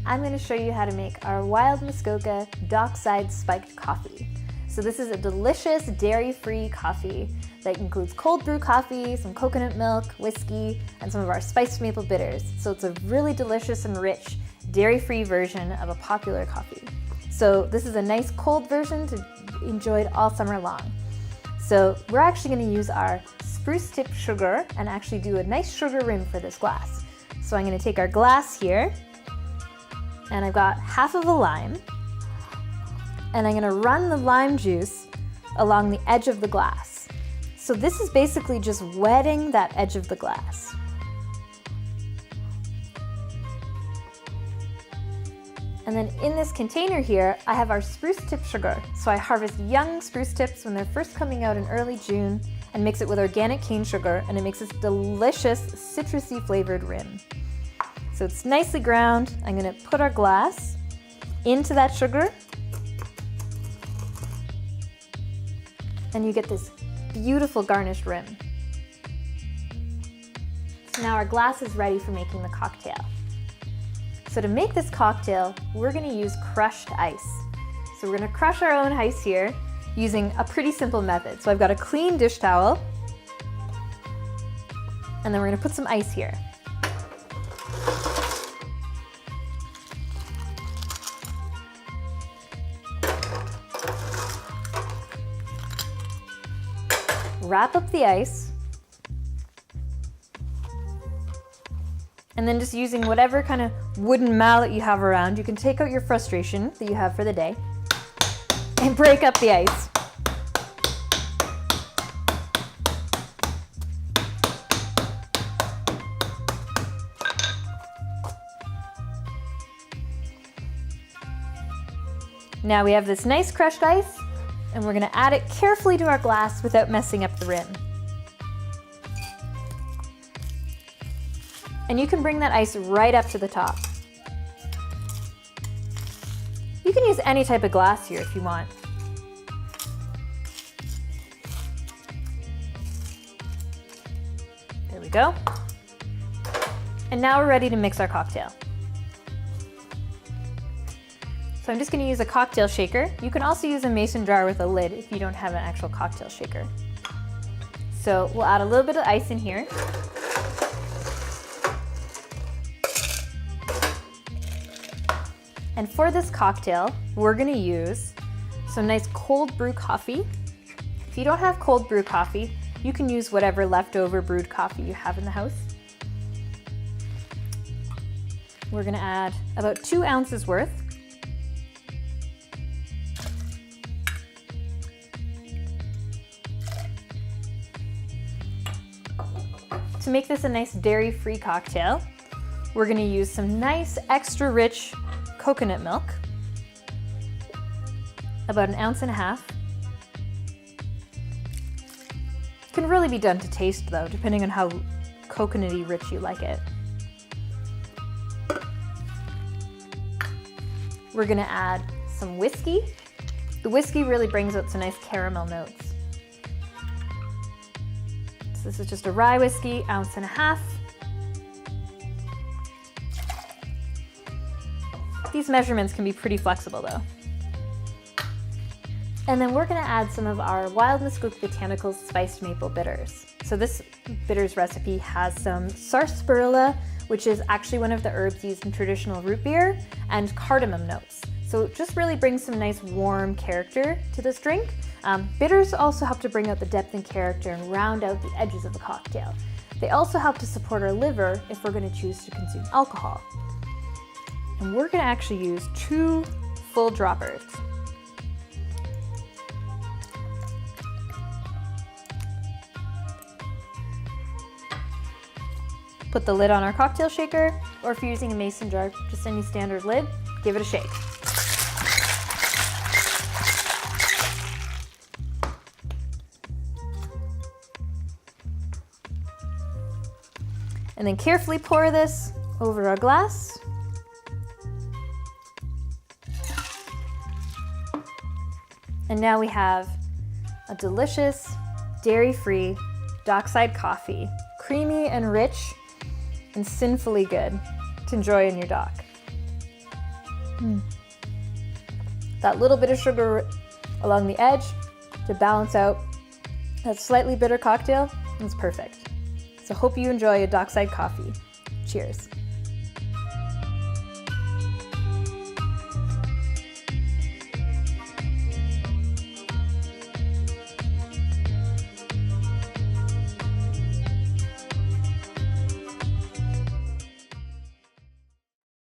I'm going to show you how to make our wild Muskoka Dockside Spiked Coffee. So this is a delicious dairy-free coffee that includes cold brew coffee, some coconut milk, whiskey, and some of our spiced maple bitters. So it's a really delicious and rich dairy-free version of a popular coffee. So this is a nice cold version to be enjoyed all summer long. So we're actually going to use our spruce tip sugar and actually do a nice sugar rim for this glass. So I'm going to take our glass here, and I've got half of a lime, and I'm going to run the lime juice along the edge of the glass. So this is basically just wetting that edge of the glass. And then in this container here, I have our spruce tip sugar. So I harvest young spruce tips when they're first coming out in early June and mix it with organic cane sugar, and it makes this delicious citrusy flavored rim. So it's nicely ground. I'm going to put our glass into that sugar, and you get this beautiful garnished rim. So now our glass is ready for making the cocktail. So to make this cocktail, we're going to use crushed ice. So we're going to crush our own ice here using a pretty simple method. So I've got a clean dish towel, and then we're going to put some ice here. Wrap up the ice, and then just using whatever kind of wooden mallet you have around, you can take out your frustration that you have for the day and break up the ice. Now we have this nice crushed ice, and we're going to add it carefully to our glass without messing up the rim. And you can bring that ice right up to the top. You can use any type of glass here if you want. There we go. And now we're ready to mix our cocktail. So I'm just going to use a cocktail shaker. You can also use a mason jar with a lid if you don't have an actual cocktail shaker. So we'll add a little bit of ice in here. And for this cocktail, we're going to use some nice cold brew coffee. If you don't have cold brew coffee, you can use whatever leftover brewed coffee you have in the house. We're going to add about 2 ounces worth. To make this a nice dairy-free cocktail, we're going to use some nice extra rich coconut milk, about 1.5 ounces. Can really be done to taste though, depending on how coconutty rich you like it. We're going to add some whiskey. The whiskey really brings out some nice caramel notes. So this is just a rye whiskey, 1.5 ounces. These measurements can be pretty flexible though. And then we're going to add some of our Wild Muskoka Botanicals spiced maple bitters. So this bitters recipe has some sarsaparilla, which is actually one of the herbs used in traditional root beer, and cardamom notes. So it just really brings some nice warm character to this drink. Bitters also help to bring out the depth and character and round out the edges of the cocktail. They also help to support our liver if we're going to choose to consume alcohol. And we're going to actually use 2 full droppers. Put the lid on our cocktail shaker, or if you're using a mason jar, just any standard lid, give it a shake. And then carefully pour this over our glass. And now we have a delicious, dairy-free dockside coffee, creamy and rich and sinfully good to enjoy in your dock. That little bit of sugar along the edge to balance out that slightly bitter cocktail is perfect. So hope you enjoy a dockside coffee. Cheers.